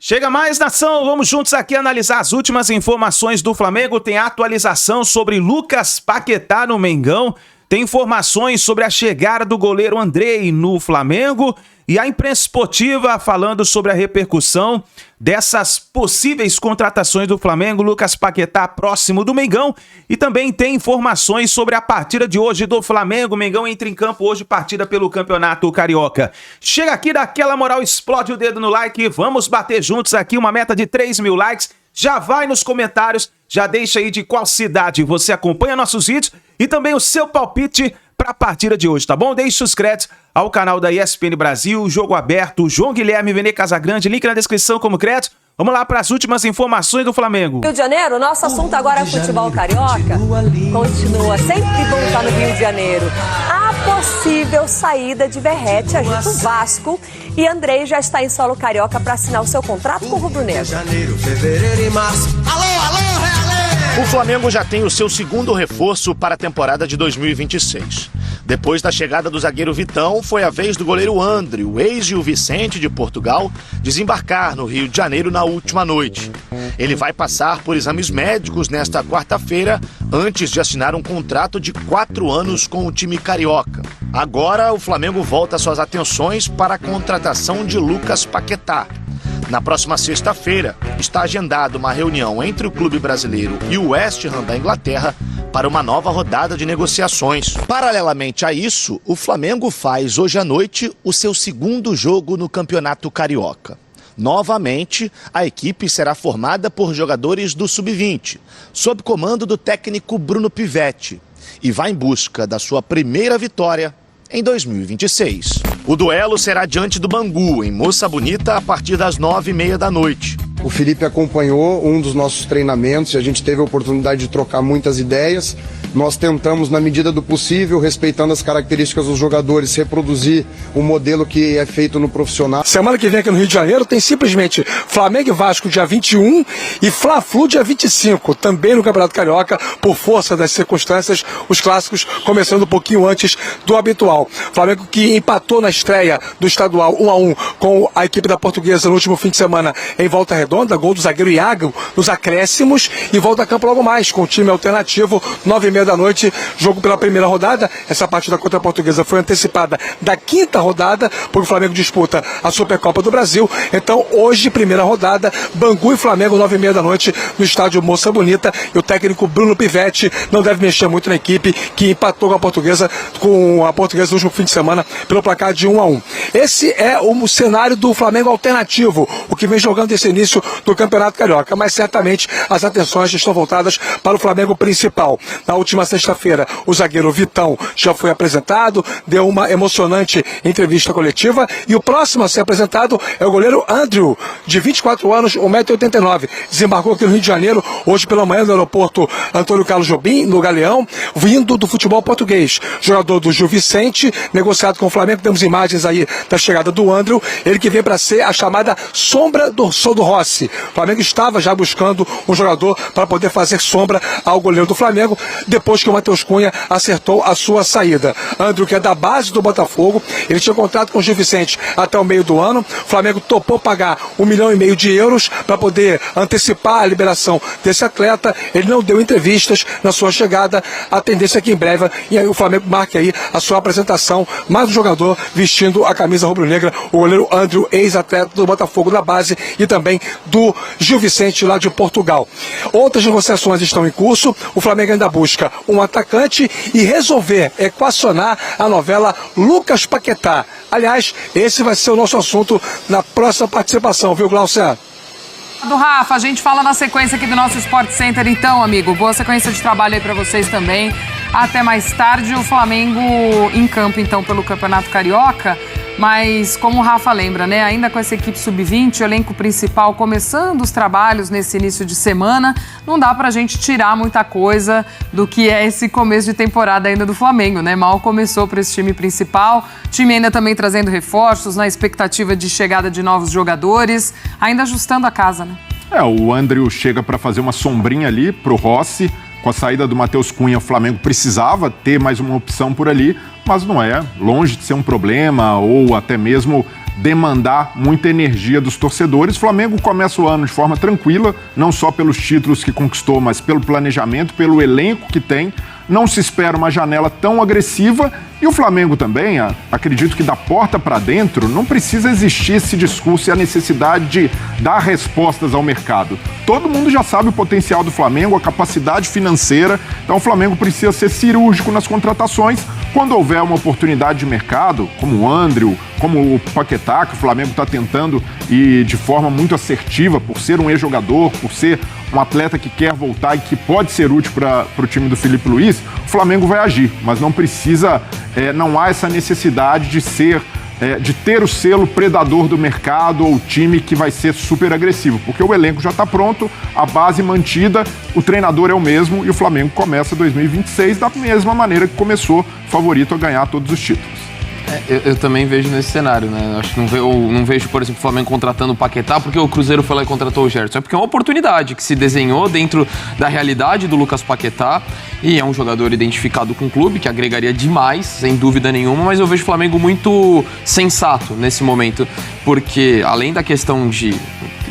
Chega mais, nação, vamos juntos aqui analisar as últimas informações do Flamengo. Tem atualização sobre Lucas Paquetá no Mengão, tem informações sobre a chegada do goleiro Andrei no Flamengo e a imprensa esportiva falando sobre a repercussão dessas possíveis contratações do Flamengo. Lucas Paquetá próximo do Mengão, e também tem informações sobre a partida de hoje do Flamengo. O Mengão entra em campo hoje, partida pelo Campeonato Carioca. Chega aqui, dá aquela moral, explode o dedo no like, vamos bater juntos aqui uma meta de 3.000 likes. Já vai nos comentários, já deixa aí de qual cidade você acompanha nossos vídeos e também o seu palpite para a partida de hoje, tá bom? Deixe os créditos ao canal da ESPN Brasil, Jogo Aberto, João Guilherme Vene Casagrande, link na descrição como crédito. Vamos lá para as últimas informações do Flamengo. Rio de Janeiro, nosso assunto agora é futebol carioca. Continua, sempre bom estar no Rio de Janeiro. A possível saída de Verratti agita o Vasco e Andrei já está em solo carioca para assinar o seu contrato com o rubro-negro. O Flamengo já tem o seu segundo reforço para a temporada de 2026. Depois da chegada do zagueiro Vitão, foi a vez do goleiro André, o ex-Gil Vicente de Portugal, desembarcar no Rio de Janeiro na última noite. Ele vai passar por exames médicos nesta quarta-feira, antes de assinar um contrato de 4 anos com o time carioca. Agora, o Flamengo volta suas atenções para a contratação de Lucas Paquetá. Na próxima sexta-feira, está agendada uma reunião entre o clube brasileiro e o West Ham da Inglaterra para uma nova rodada de negociações. Paralelamente a isso, o Flamengo faz hoje à noite o seu segundo jogo no Campeonato Carioca. Novamente, a equipe será formada por jogadores do Sub-20, sob comando do técnico Bruno Pivetti, e vai em busca da sua primeira vitória em 2026. O duelo será diante do Bangu, em Moça Bonita, a partir das 9h30 da noite. O Felipe acompanhou um dos nossos treinamentos e a gente teve a oportunidade de trocar muitas ideias. Nós tentamos, na medida do possível, respeitando as características dos jogadores, reproduzir o modelo que é feito no profissional. Semana que vem aqui no Rio de Janeiro tem simplesmente Flamengo e Vasco dia 21 e Fla-Flu dia 25, também no Campeonato Carioca, por força das circunstâncias, os clássicos começando um pouquinho antes do habitual. Flamengo que empatou na estreia do estadual 1-1 com a equipe da Portuguesa no último fim de semana em Volta Redonda, gol do zagueiro Iago nos acréscimos, e volta a campo logo mais com o time alternativo, 9h30 da noite, jogo pela primeira rodada. Essa partida contra a Portuguesa foi antecipada da quinta rodada, porque o Flamengo disputa a Supercopa do Brasil. Então hoje, primeira rodada, Bangu e Flamengo, 9h30 da noite, no estádio Moça Bonita, e o técnico Bruno Pivetti não deve mexer muito na equipe que empatou com a Portuguesa no último fim de semana pelo placar de 1-1. Esse é o cenário do Flamengo alternativo, o que vem jogando esse início do Campeonato Carioca, mas certamente as atenções estão voltadas para o Flamengo principal. Na última sexta-feira, o zagueiro Vitão já foi apresentado, deu uma emocionante entrevista coletiva, e o próximo a ser apresentado é o goleiro Andrew, de 24 anos, 1,89 m. Desembarcou aqui no Rio de Janeiro hoje pela manhã no aeroporto Antônio Carlos Jobim, no Galeão, vindo do futebol português. Jogador do Gil Vicente, negociado com o Flamengo. Temos imagens aí da chegada do Andrew, ele que vem para ser a chamada sombra do Rossi. O Flamengo estava já buscando um jogador para poder fazer sombra ao goleiro do Flamengo, depois que o Matheus Cunha acertou a sua saída. Andrew, que é da base do Botafogo, ele tinha contrato com o Gil Vicente até o meio do ano. O Flamengo topou pagar 1,5 milhão de euros para poder antecipar a liberação desse atleta. Ele não deu entrevistas na sua chegada. A tendência é que em breve o Flamengo marque aí a sua apresentação. Mais um jogador vestindo a camisa rubro-negra, o goleiro Andrew, ex-atleta do Botafogo da base e também do Gil Vicente, lá de Portugal. Outras negociações estão em curso. O Flamengo ainda busca um atacante e resolver equacionar a novela Lucas Paquetá. Aliás, esse vai ser o nosso assunto na próxima participação, viu, Glaucia? Do Rafa, a gente fala na sequência aqui do nosso Sport Center, então, amigo. Boa sequência de trabalho aí pra vocês também. Até mais tarde, o Flamengo em campo, então, pelo Campeonato Carioca. Mas, como o Rafa lembra, né, ainda com essa equipe sub-20, o elenco principal começando os trabalhos nesse início de semana, não dá pra gente tirar muita coisa do que é esse começo de temporada ainda do Flamengo, né? Mal começou para esse time principal, time ainda também trazendo reforços, na expectativa de chegada de novos jogadores, ainda ajustando a casa, né? O André chega para fazer uma sombrinha ali pro Rossi. Com a saída do Matheus Cunha, o Flamengo precisava ter mais uma opção por ali, mas não é longe de ser um problema ou até mesmo demandar muita energia dos torcedores. O Flamengo começa o ano de forma tranquila, não só pelos títulos que conquistou, mas pelo planejamento, pelo elenco que tem. Não se espera uma janela tão agressiva e o Flamengo também, acredito que da porta para dentro, não precisa existir esse discurso e a necessidade de dar respostas ao mercado. Todo mundo já sabe o potencial do Flamengo, a capacidade financeira, então o Flamengo precisa ser cirúrgico nas contratações. Quando houver uma oportunidade de mercado, como o André, como o Paquetá, que o Flamengo está tentando e de forma muito assertiva, por ser um ex-jogador, por ser um atleta que quer voltar e que pode ser útil para o time do Felipe Luiz, o Flamengo vai agir, mas não precisa, não há essa necessidade de ter o selo predador do mercado ou time que vai ser super agressivo, porque o elenco já está pronto, a base mantida, o treinador é o mesmo e o Flamengo começa 2026 da mesma maneira que começou, favorito a ganhar todos os títulos. Eu também vejo nesse cenário, né? Acho que não vejo, por exemplo, o Flamengo contratando o Paquetá porque o Cruzeiro foi lá e contratou o Gerson. É porque é uma oportunidade que se desenhou dentro da realidade do Lucas Paquetá e é um jogador identificado com o clube, que agregaria demais, sem dúvida nenhuma, mas eu vejo o Flamengo muito sensato nesse momento, porque além da questão de...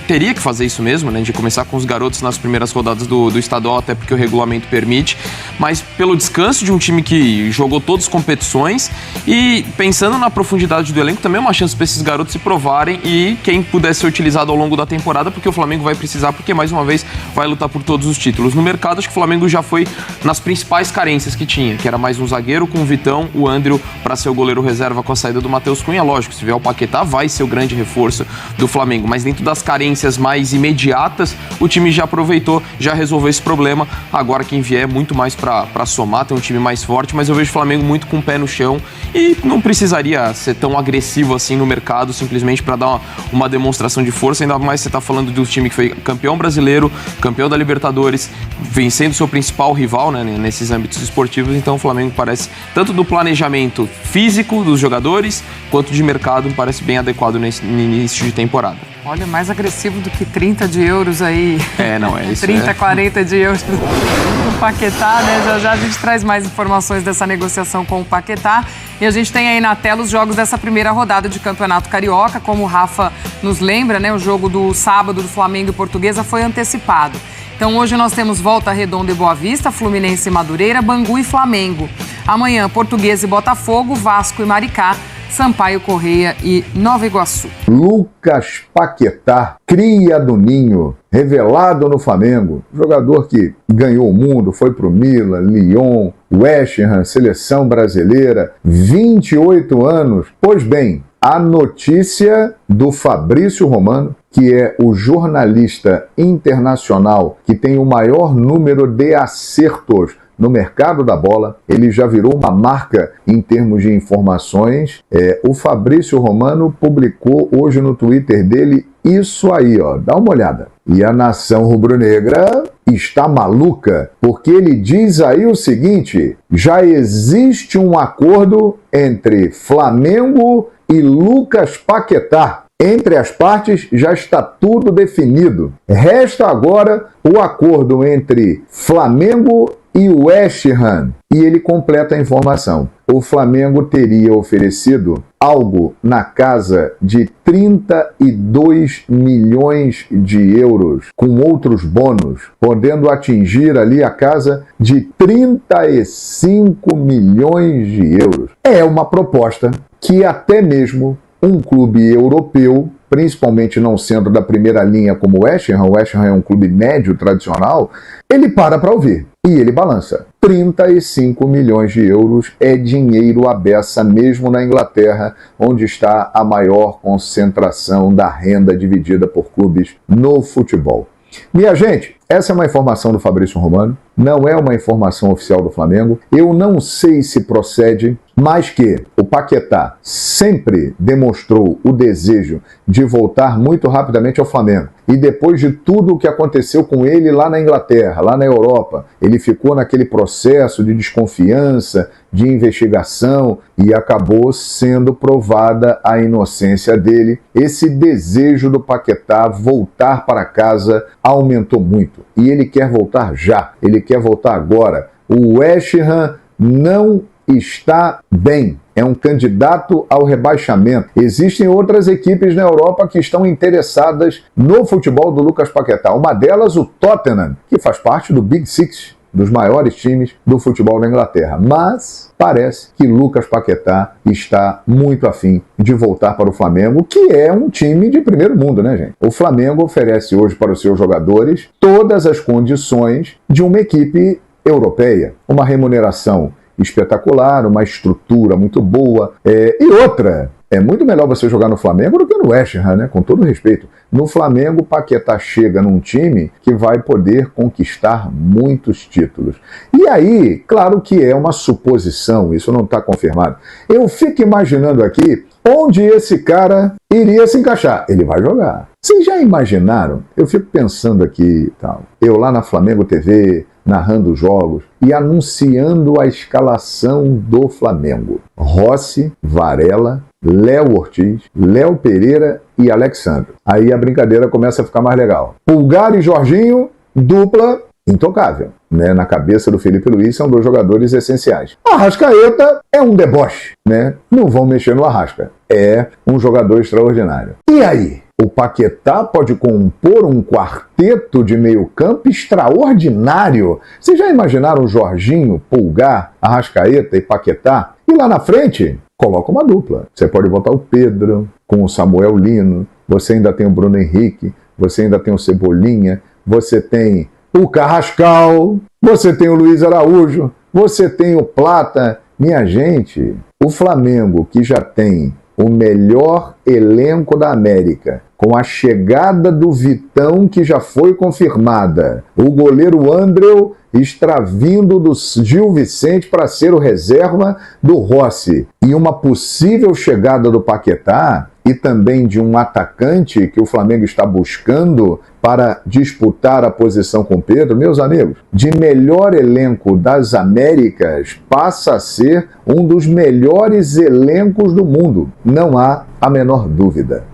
teria que fazer isso mesmo, né, de começar com os garotos nas primeiras rodadas do estadual, até porque o regulamento permite, mas pelo descanso de um time que jogou todas as competições e pensando na profundidade do elenco, também é uma chance para esses garotos se provarem e quem puder ser utilizado ao longo da temporada, porque o Flamengo vai precisar, porque mais uma vez vai lutar por todos os títulos. No mercado, acho que o Flamengo já foi nas principais carências que tinha, que era mais um zagueiro com o Vitão, o André para ser o goleiro reserva com a saída do Matheus Cunha. Lógico, se vier o Paquetá, vai ser o grande reforço do Flamengo, mas dentro das carências mais imediatas, o time já aproveitou, já resolveu esse problema. Agora quem vier é muito mais para somar, tem um time mais forte, mas eu vejo o Flamengo muito com o pé no chão e não precisaria ser tão agressivo assim no mercado, simplesmente para dar uma demonstração de força, ainda mais você está falando do time que foi campeão brasileiro, campeão da Libertadores, vencendo seu principal rival, né, nesses âmbitos esportivos. Então o Flamengo parece, tanto do planejamento físico dos jogadores, quanto de mercado, parece bem adequado no início de temporada. Olha, mais agressivo do que 30 de euros aí. Não é isso. 30, 40 de euros no Paquetá, né? Já já a gente traz mais informações dessa negociação com o Paquetá. E a gente tem aí na tela os jogos dessa primeira rodada de Campeonato Carioca. Como o Rafa nos lembra, né? O jogo do sábado do Flamengo e Portuguesa foi antecipado. Então hoje nós temos Volta Redonda e Boa Vista, Fluminense e Madureira, Bangu e Flamengo. Amanhã, Portuguesa e Botafogo, Vasco e Maricá, Sampaio Correia e Nova Iguaçu. Lucas Paquetá, cria do Ninho, revelado no Flamengo, jogador que ganhou o mundo, foi pro Milan, Lyon, West Ham, seleção brasileira, 28 anos. Pois bem, a notícia do Fabrício Romano, que é o jornalista internacional que tem o maior número de acertos no mercado da bola, ele já virou uma marca em termos de informações. O Fabrício Romano publicou hoje no Twitter dele isso aí, ó, dá uma olhada. E a nação rubro-negra está maluca, porque ele diz aí o seguinte: já existe um acordo entre Flamengo e Lucas Paquetá. Entre as partes já está tudo definido. Resta agora o acordo entre Flamengo e o West Ham. E ele completa a informação. O Flamengo teria oferecido algo na casa de 32 milhões de euros, com outros bônus, podendo atingir ali a casa de 35 milhões de euros. É uma proposta que até mesmo um clube europeu, principalmente não sendo da primeira linha como o West Ham é um clube médio tradicional, ele para ouvir e ele balança. 35 milhões de euros é dinheiro à beça mesmo na Inglaterra, onde está a maior concentração da renda dividida por clubes no futebol. Minha gente, essa é uma informação do Fabrício Romano, não é uma informação oficial do Flamengo. Eu não sei se procede, mas que o Paquetá sempre demonstrou o desejo de voltar muito rapidamente ao Flamengo. E depois de tudo o que aconteceu com ele lá na Inglaterra, lá na Europa, ele ficou naquele processo de desconfiança, de investigação, e acabou sendo provada a inocência dele. Esse desejo do Paquetá voltar para casa aumentou muito. E ele quer voltar já, ele quer voltar agora. O West Ham não está bem. é um candidato ao rebaixamento. Existem outras equipes na Europa que estão interessadas no futebol do Lucas Paquetá. Uma delas, o Tottenham, que faz parte do Big Six, dos maiores times do futebol da Inglaterra. Mas parece que Lucas Paquetá está muito afim de voltar para o Flamengo, que é um time de primeiro mundo, né, gente? O Flamengo oferece hoje para os seus jogadores todas as condições de uma equipe europeia. Uma remuneração espetacular, uma estrutura muito boa. E outra, é muito melhor você jogar no Flamengo do que no West Ham, né? Com todo respeito. No Flamengo, Paquetá chega num time que vai poder conquistar muitos títulos. E aí, claro que é uma suposição, isso não está confirmado. Eu fico imaginando aqui onde esse cara iria se encaixar. Ele vai jogar. Vocês já imaginaram? Eu fico pensando aqui, tal. Eu lá na Flamengo TV, narrando jogos e anunciando a escalação do Flamengo. Rossi, Varela, Léo Ortiz, Léo Pereira e Alexandre. Aí a brincadeira começa a ficar mais legal. Pulgar e Jorginho, dupla intocável. Né? Na cabeça do Felipe Luiz são dois jogadores essenciais. Arrascaeta é um deboche, né? Não vão mexer no Arrasca. É um jogador extraordinário. E aí? O Paquetá pode compor um quarteto de meio-campo extraordinário. Vocês já imaginaram Jorginho, Pulgar, Arrascaeta e Paquetá? E lá na frente, coloca uma dupla. Você pode botar o Pedro com o Samuel Lino, você ainda tem o Bruno Henrique, você ainda tem o Cebolinha, você tem o Carrascal, você tem o Luiz Araújo, você tem o Plata. Minha gente, o Flamengo, que já tem o melhor elenco da América, com a chegada do Vitão, que já foi confirmada, o goleiro Andreu está vindo do Gil Vicente para ser o reserva do Rossi, e uma possível chegada do Paquetá, e também de um atacante que o Flamengo está buscando para disputar a posição com Pedro, meus amigos, de melhor elenco das Américas passa a ser um dos melhores elencos do mundo. Não há a menor dúvida.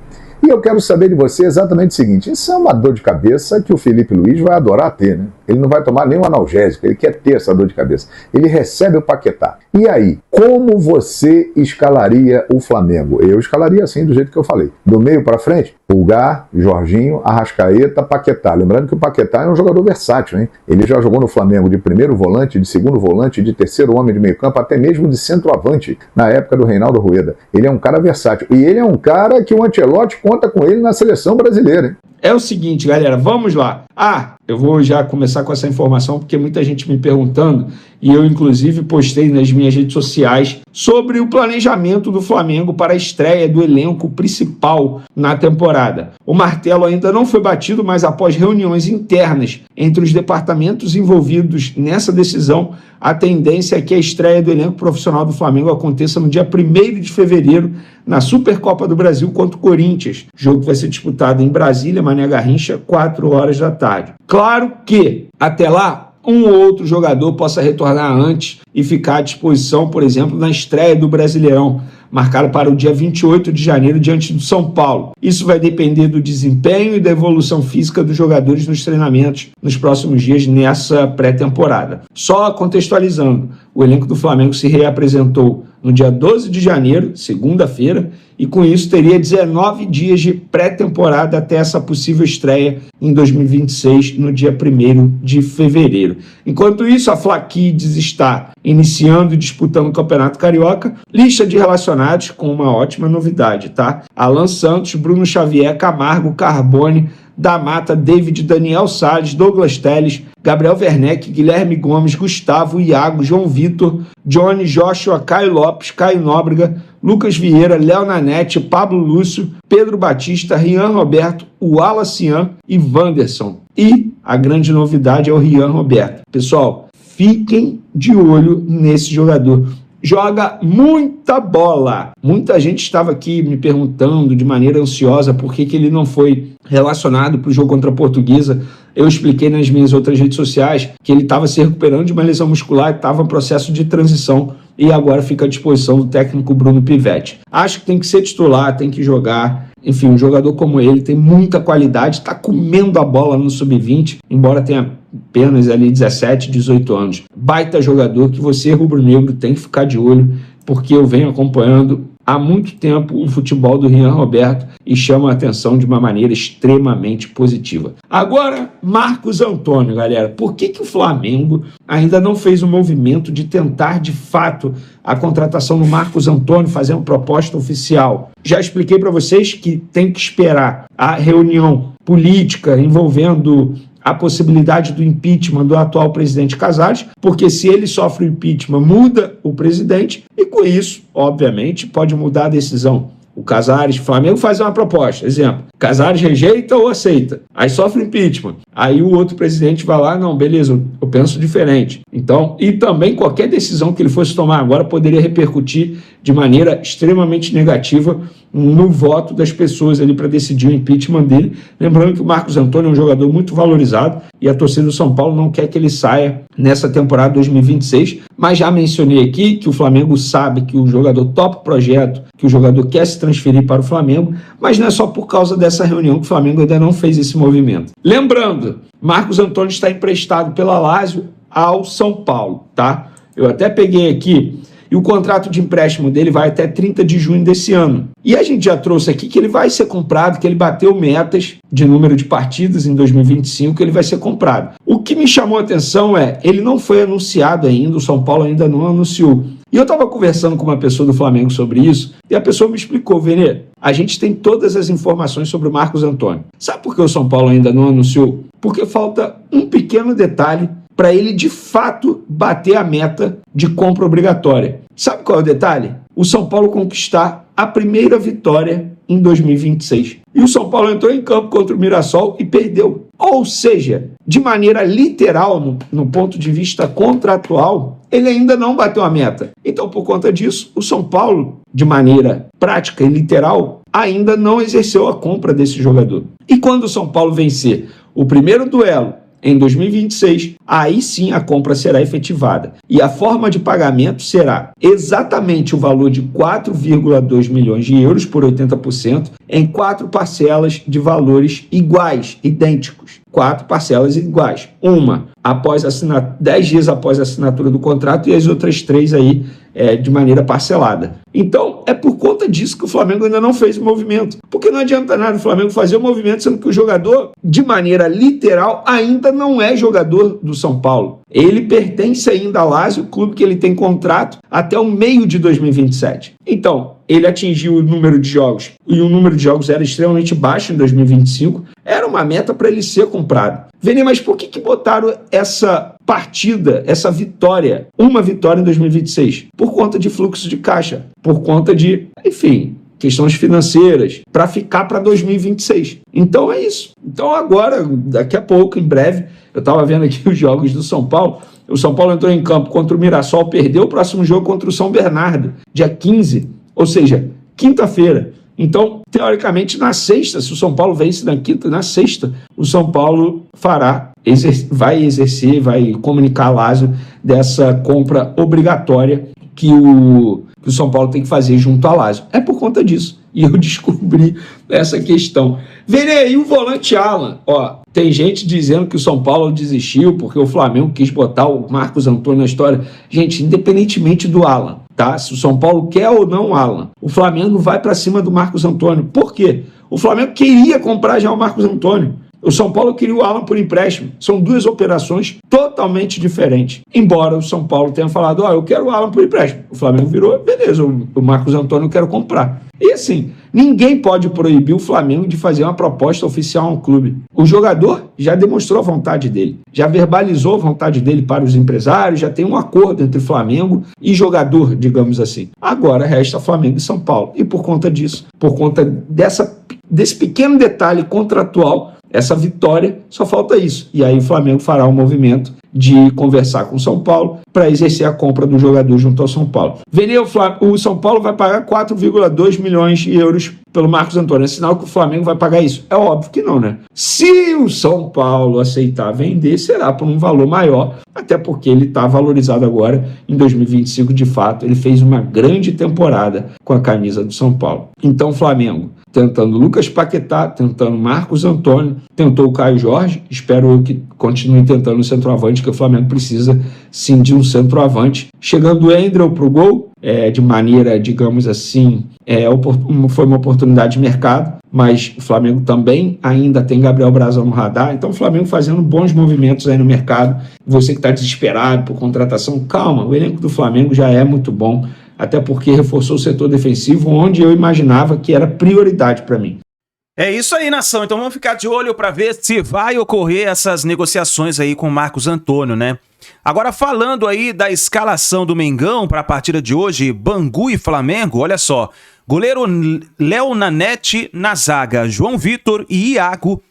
E eu quero saber de você exatamente o seguinte: isso é uma dor de cabeça que o Felipe Luiz vai adorar ter, né? Ele não vai tomar nenhum analgésico, ele quer ter essa dor de cabeça. Ele recebe o Paquetá. E aí, como você escalaria o Flamengo? Eu escalaria assim, do jeito que eu falei. Do meio para frente, Pulgar, Jorginho, Arrascaeta, Paquetá. Lembrando que o Paquetá é um jogador versátil, hein? Ele já jogou no Flamengo de primeiro volante, de segundo volante, de terceiro homem de meio campo, até mesmo de centroavante, na época do Reinaldo Rueda. Ele é um cara versátil. E ele é um cara que o Ancelotti conta com ele na seleção brasileira, hein? É o seguinte, galera, vamos lá. Eu vou já começar com essa informação porque muita gente me perguntando, e eu inclusive postei nas minhas redes sociais sobre o planejamento do Flamengo para a estreia do elenco principal na temporada. O martelo ainda não foi batido, mas após reuniões internas entre os departamentos envolvidos nessa decisão, a tendência é que a estreia do elenco profissional do Flamengo aconteça no dia 1º de fevereiro, na Supercopa do Brasil contra o Corinthians. O jogo vai ser disputado em Brasília, Mané Garrincha, 4 horas da tarde. Claro que, até lá, um ou outro jogador possa retornar antes e ficar à disposição, por exemplo, na estreia do Brasileirão, marcado para o dia 28 de janeiro diante do São Paulo. Isso vai depender do desempenho e da evolução física dos jogadores nos treinamentos nos próximos dias nessa pré-temporada. Só contextualizando, o elenco do Flamengo se reapresentou no dia 12 de janeiro, segunda-feira, e com isso teria 19 dias de pré-temporada até essa possível estreia em 2026, no dia 1º de fevereiro. Enquanto isso, a Fla Kids está iniciando e disputando o Campeonato Carioca, lista de relacionados com uma ótima novidade, tá? Alan Santos, Bruno Xavier, Camargo, Carbone, da Mata, David, Daniel Salles, Douglas Telles, Gabriel Werneck, Guilherme Gomes, Gustavo, Iago, João Vitor, Johnny, Joshua, Caio Lopes, Caio Nóbrega, Lucas Vieira, Léo Nanete, Pablo Lúcio, Pedro Batista, Rian Roberto, Wallacian e Wanderson. E a grande novidade é o Rian Roberto. Pessoal, fiquem de olho nesse jogador. Joga muita bola. Muita gente estava aqui me perguntando de maneira ansiosa por que ele não foi relacionado para o jogo contra a Portuguesa. Eu expliquei nas minhas outras redes sociais que ele estava se recuperando de uma lesão muscular e estava em processo de transição e agora fica à disposição do técnico Bruno Pivetti. Acho que tem que ser titular, tem que jogar. Enfim, um jogador como ele tem muita qualidade, está comendo a bola no sub-20, embora tenha apenas ali 17, 18 anos. Baita jogador que você, rubro-negro, tem que ficar de olho, porque eu venho acompanhando há muito tempo o futebol do Rian Roberto e chama a atenção de uma maneira extremamente positiva. Agora, Marcos Antônio, galera, por que o Flamengo ainda não fez um movimento de tentar, de fato, a contratação do Marcos Antônio, fazer uma proposta oficial? Já expliquei para vocês que tem que esperar a reunião política envolvendo a possibilidade do impeachment do atual presidente Casares, porque se ele sofre o impeachment, muda o presidente e com isso, obviamente, pode mudar a decisão. O Casares, o Flamengo faz uma proposta, exemplo, Casares rejeita ou aceita, aí sofre impeachment, aí o outro presidente vai lá, não, beleza, eu penso diferente. Então, e também qualquer decisão que ele fosse tomar agora poderia repercutir de maneira extremamente negativa no voto das pessoas ali para decidir o impeachment dele. Lembrando que o Marcos Antônio é um jogador muito valorizado e a torcida do São Paulo não quer que ele saia nessa temporada 2026, mas já mencionei aqui que o Flamengo sabe que o jogador topa o projeto, que o jogador quer se transferir para o Flamengo, mas não é só por causa dessa reunião que o Flamengo ainda não fez esse movimento. Lembrando, Marcos Antônio está emprestado pela Lazio ao São Paulo, tá? Eu até peguei aqui, e o contrato de empréstimo dele vai até 30 de junho desse ano. E a gente já trouxe aqui que ele vai ser comprado, que ele bateu metas de número de partidas em 2025, que ele vai ser comprado. O que me chamou a atenção é, ele não foi anunciado ainda, o São Paulo ainda não anunciou. E eu estava conversando com uma pessoa do Flamengo sobre isso, e a pessoa me explicou, Vene, a gente tem todas as informações sobre o Marcos Antônio. Sabe por que o São Paulo ainda não anunciou? Porque falta um pequeno detalhe para ele, de fato, bater a meta de compra obrigatória. Sabe qual é o detalhe? O São Paulo conquistar a primeira vitória em 2026. E o São Paulo entrou em campo contra o Mirassol e perdeu. Ou seja, de maneira literal, no ponto de vista contratual, ele ainda não bateu a meta. Então, por conta disso, o São Paulo, de maneira prática e literal, ainda não exerceu a compra desse jogador. E quando o São Paulo vencer o primeiro duelo em 2026, aí sim a compra será efetivada. E a forma de pagamento será exatamente o valor de 4,2 milhões de euros por 80% em 4 parcelas de valores iguais, idênticos. 4 parcelas iguais. Uma após 10 dias após a assinatura do contrato e as outras 3 aí de maneira parcelada. Então, é por conta disso que o Flamengo ainda não fez o movimento. Porque não adianta nada o Flamengo fazer o movimento, sendo que o jogador, de maneira literal, ainda não é jogador do São Paulo. Ele pertence ainda à Lazio, o clube que ele tem contrato até o meio de 2027. Então, ele atingiu o número de jogos, e o número de jogos era extremamente baixo em 2025, era uma meta para ele ser comprado. Vene, mas por que botaram essa partida, essa vitória, uma vitória em 2026? Por conta de fluxo de caixa, por conta de, enfim, questões financeiras, para ficar para 2026. Então é isso. Então agora, daqui a pouco, em breve, eu estava vendo aqui os jogos do São Paulo, o São Paulo entrou em campo contra o Mirassol, perdeu o próximo jogo contra o São Bernardo, dia 15, ou seja, quinta-feira. Então, teoricamente, na sexta, se o São Paulo vence na quinta, na sexta, o São Paulo vai comunicar a Lazio dessa compra obrigatória que o São Paulo tem que fazer junto à Lazio. É por conta disso. E eu descobri essa questão. Vene, e o volante Alan? Ó, tem gente dizendo que o São Paulo desistiu porque o Flamengo quis botar o Marcos Antônio na história. Gente, independentemente do Alan, tá? Se o São Paulo quer ou não o Alan, o Flamengo vai para cima do Marcos Antônio. Por quê? O Flamengo queria comprar já o Marcos Antônio. O São Paulo queria o Alan por empréstimo. São duas operações totalmente diferentes. Embora o São Paulo tenha falado, eu quero o Alan por empréstimo. O Flamengo virou, beleza, o Marcos Antônio eu quero comprar. E assim, ninguém pode proibir o Flamengo de fazer uma proposta oficial a um clube. O jogador já demonstrou a vontade dele, já verbalizou a vontade dele para os empresários, já tem um acordo entre Flamengo e jogador, digamos assim. Agora resta Flamengo e São Paulo. E por conta disso, por conta desse pequeno detalhe contratual, essa vitória, só falta isso. E aí o Flamengo fará um movimento de conversar com o São Paulo para exercer a compra do jogador junto ao São Paulo. O São Paulo vai pagar 4,2 milhões de euros pelo Marcos Antônio. É sinal que o Flamengo vai pagar isso? É óbvio que não, né? Se o São Paulo aceitar vender, será por um valor maior, até porque ele está valorizado agora em 2025, de fato. Ele fez uma grande temporada com a camisa do São Paulo. Então, Flamengo, tentando Lucas Paquetá, tentando Marcos Antônio, tentou o Caio Jorge, espero eu que continue tentando o centroavante, que o Flamengo precisa sim de um centroavante. Chegando o Endrel para o gol, de maneira, digamos assim, foi uma oportunidade de mercado, mas o Flamengo também ainda tem Gabriel Brazão no radar, então o Flamengo fazendo bons movimentos aí no mercado. Você que está desesperado por contratação, calma, o elenco do Flamengo já é muito bom, até porque reforçou o setor defensivo, onde eu imaginava que era prioridade para mim. É isso aí, nação. Então vamos ficar de olho para ver se vai ocorrer essas negociações aí com o Marcos Antônio, né? Agora, falando aí da escalação do Mengão para a partida de hoje, Bangu e Flamengo, olha só. Goleiro Léo Nanete na zaga, João Vitor e Iago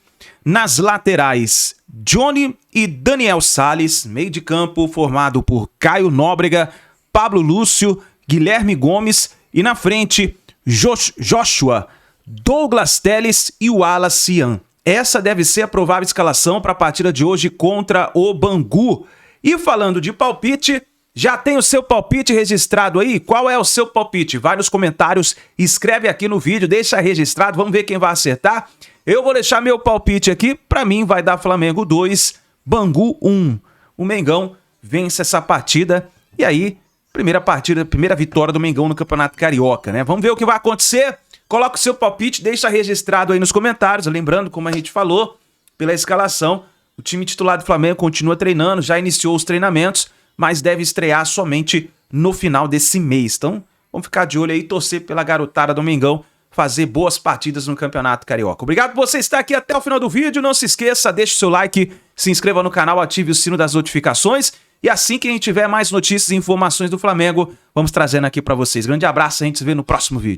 nas laterais, Johnny e Daniel Salles, meio de campo formado por Caio Nóbrega, Pablo Lúcio, Guilherme Gomes e na frente Joshua, Douglas Telles e Wallace Ian. Essa deve ser a provável escalação para a partida de hoje contra o Bangu. E falando de palpite, já tem o seu palpite registrado aí? Qual é o seu palpite? Vai nos comentários, escreve aqui no vídeo, deixa registrado, vamos ver quem vai acertar. Eu vou deixar meu palpite aqui, para mim vai dar Flamengo 2, Bangu 1. O Mengão vence essa partida e aí, primeira vitória do Mengão no Campeonato Carioca, né? Vamos ver o que vai acontecer. Coloca o seu palpite, deixa registrado aí nos comentários. Lembrando, como a gente falou, pela escalação, o time titular do Flamengo continua treinando, já iniciou os treinamentos, mas deve estrear somente no final desse mês. Então, vamos ficar de olho aí, torcer pela garotada do Mengão, fazer boas partidas no Campeonato Carioca. Obrigado por você estar aqui até o final do vídeo. Não se esqueça, deixe o seu like, se inscreva no canal, ative o sino das notificações. E assim que a gente tiver mais notícias e informações do Flamengo, vamos trazendo aqui para vocês. Grande abraço, a gente se vê no próximo vídeo.